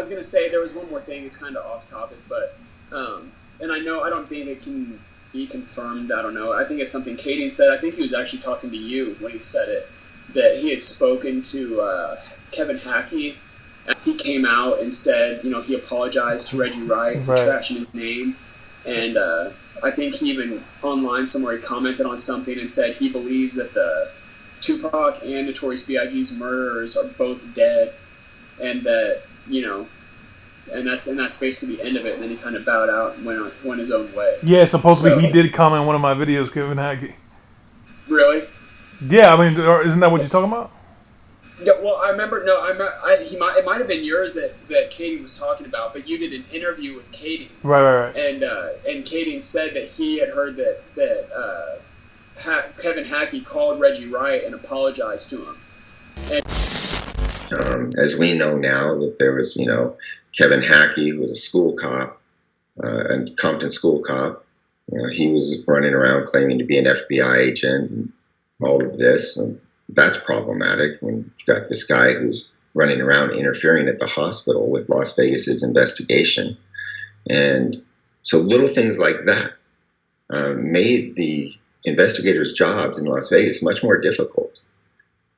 was gonna say there was one more thing. It's kind of off topic, but and I don't think it can be confirmed. I don't know. I think it's something Katie said. I think he was actually talking to you when he said it, that he had spoken to Kevin Hackie. And he came out and said, he apologized to Reggie Wright for trashing his name. And I think he even online somewhere he commented on something and said he believes that the Tupac and Notorious B.I.G's murderers are both dead, and that and that's basically the end of it. And then he kind of bowed out and went his own way. Yeah, supposedly he did comment on one of my videos, Kevin Hackie. Really? Yeah, I mean, isn't that what you're talking about? Yeah, well, I remember. No, it might have been yours that Katie was talking about, but you did an interview with Katie, right. And Katie said that he had heard that Kevin Hackie called Reggie Wright and apologized to him. And as we know now, that there was, Kevin Hackie, who was a school cop, a Compton school cop. He was running around claiming to be an FBI agent and all of this. And that's problematic when you've got this guy who's running around interfering at the hospital with Las Vegas's investigation. And so little things like that made the investigators' jobs in Las Vegas much more difficult.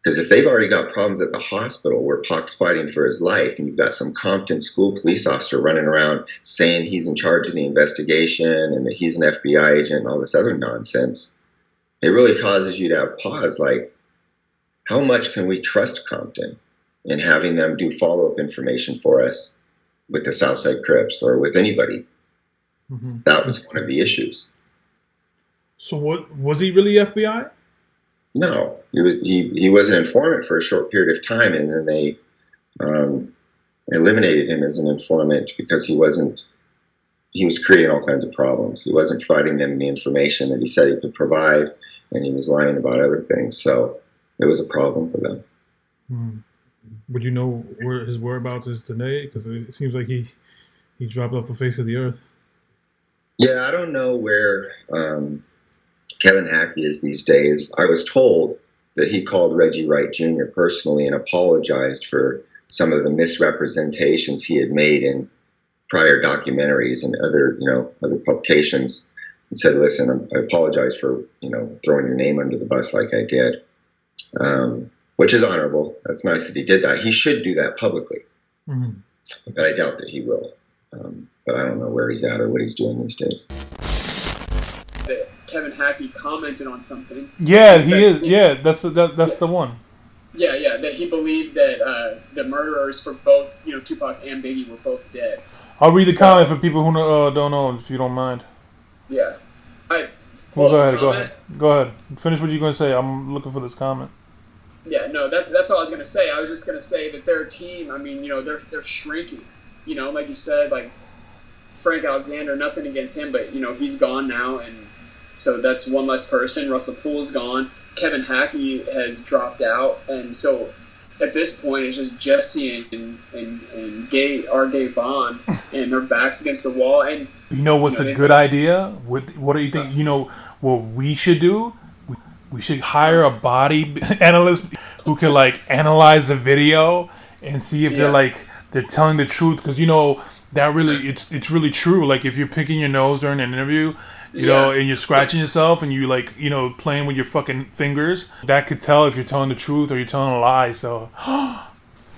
Because if they've already got problems at the hospital where Pac's fighting for his life, and you've got some Compton school police officer running around saying he's in charge of the investigation and that he's an FBI agent and all this other nonsense, it really causes you to have pause, like, how much can we trust Compton in having them do follow-up information for us with the Southside Crips or with anybody? Mm-hmm. That was one of the issues. So what was he really FBI? No, he was an informant for a short period of time, and then they eliminated him as an informant because he was creating all kinds of problems. He wasn't providing them the information that he said he could provide, and he was lying about other things. So it was a problem for them. Would you know where his whereabouts is today? Because it seems like he dropped off the face of the earth. Yeah, I don't know where Kevin Hackie is these days. I was told that he called Reggie Wright Jr. personally and apologized for some of the misrepresentations he had made in prior documentaries and other publications, and said, "Listen, I apologize for throwing your name under the bus like I did," which is honorable. That's nice that he did that. He should do that publicly, but I doubt that he will. But I don't know where he's at or what he's doing these days. Kevin Hackie commented on something. Yeah, he is. Yeah, that's the one. Yeah, that he believed that the murderers for both, Tupac and Biggie were both dead. I'll read the comment for people who don't know, if you don't mind. Yeah. Well, go ahead. Finish what you're going to say. I'm looking for this comment. Yeah, no, that's all I was going to say. I was just going to say that their team, I mean, they're shrinking. Like you said, like Frank Alexander, nothing against him, but, he's gone now, and so that's one less person. Russell Poole's gone. Kevin Hackie has dropped out, and so at this point it's just Jesse and Gay Bond, and their backs against the wall. And what's a good idea? What do you think? What we should do? We should hire a body analyst who can analyze the video and see if they're telling the truth, because that really it's really true. Like if you're picking your nose during an interview, and you're scratching yourself and you playing with your fucking fingers, that could tell if you're telling the truth or you're telling a lie. So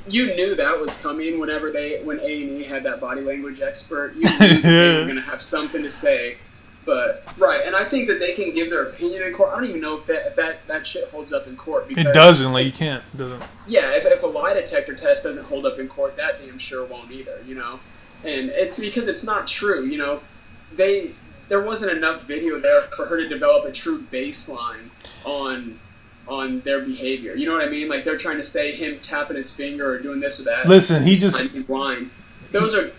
you knew that was coming when A&E had that body language expert. You knew they were going to have something to say. But right, and I think that they can give their opinion in court. I don't even know if that shit holds up in court. It doesn't. You can't. It doesn't. Yeah, if a lie detector test doesn't hold up in court, that damn sure won't either. And it's because it's not true. There wasn't enough video there for her to develop a true baseline on their behavior. You know what I mean? Like they're trying to say him tapping his finger or doing this or that. Listen, he's lying. Those are,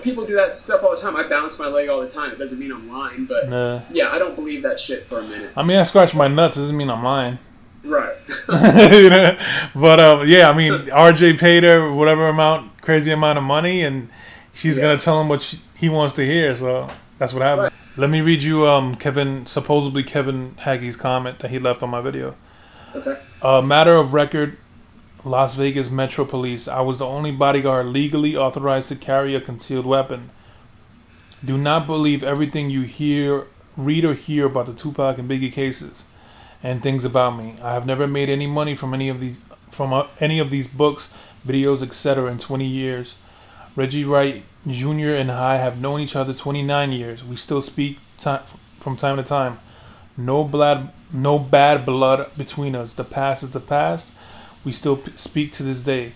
people do that stuff all the time. I bounce my leg all the time. It doesn't mean I'm lying, but yeah, I don't believe that shit for a minute. I mean, I scratch my nuts. Doesn't mean I'm lying. Right. But yeah, I mean, RJ paid her whatever crazy amount of money, and she's gonna tell him what he wants to hear. So that's what happened. Right. Let me read you supposedly Kevin Hackie's comment that he left on my video. Okay. Matter of record Las Vegas Metro Police. I was the only bodyguard legally authorized to carry a concealed weapon. Do not believe everything you read or hear about the 2Pac and Biggie cases and things about me. I have never made any money from any of these books, videos, etc. in 20 years. Reggie Wright Jr. and I have known each other 29 years. We still speak from time to time. No bad blood between us. The past is the past. We still speak to this day.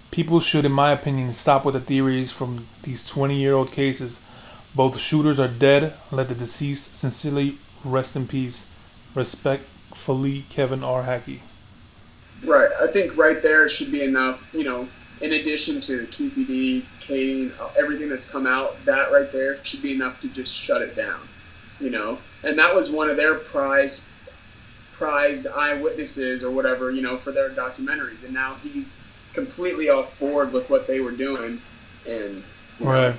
People should, in my opinion, stop with the theories from these 20-year-old cases. Both shooters are dead. Let the deceased sincerely rest in peace. Respectfully, Kevin R. Hackie. Right. I think right there should be enough, in addition to QPD, Kane, everything that's come out, that right there should be enough to just shut it down, And that was one of their prized eyewitnesses or whatever, for their documentaries. And now he's completely off board with what they were doing. And right.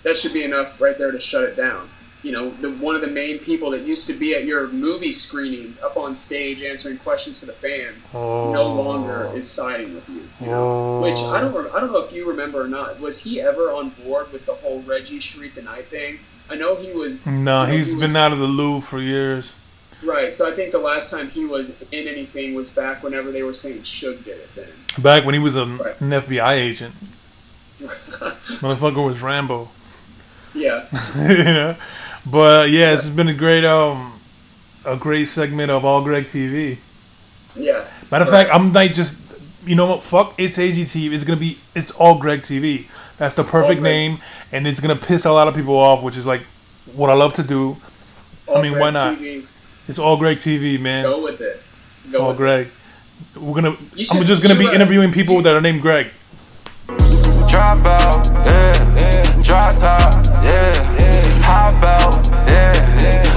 That should be enough right there to shut it down. One of the main people that used to be at your movie screenings up on stage answering questions to the fans no longer is siding with you. Which I don't know if you remember or not. Was he ever on board with the whole Reggie Sharif the Night thing? I know he was. No, he's been out of the loop for years. Right, so I think the last time he was in anything was back whenever they were saying Suge did it then. Back when he was an FBI agent. Motherfucker was Rambo. Yeah. But yeah, this has been a great segment of All Greg TV. Yeah. Matter of fact, I'm like just, what? Fuck, it's AGTV. It's All Greg TV. That's the perfect name, and it's gonna piss a lot of people off, which is like what I love to do. Why not? TV. It's All Greg TV, man. Go with it. It's all Greg. I'm just gonna be interviewing people that are named Greg. Drop out, yeah. Drop top, yeah. Hop out, yeah.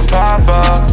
Pop up.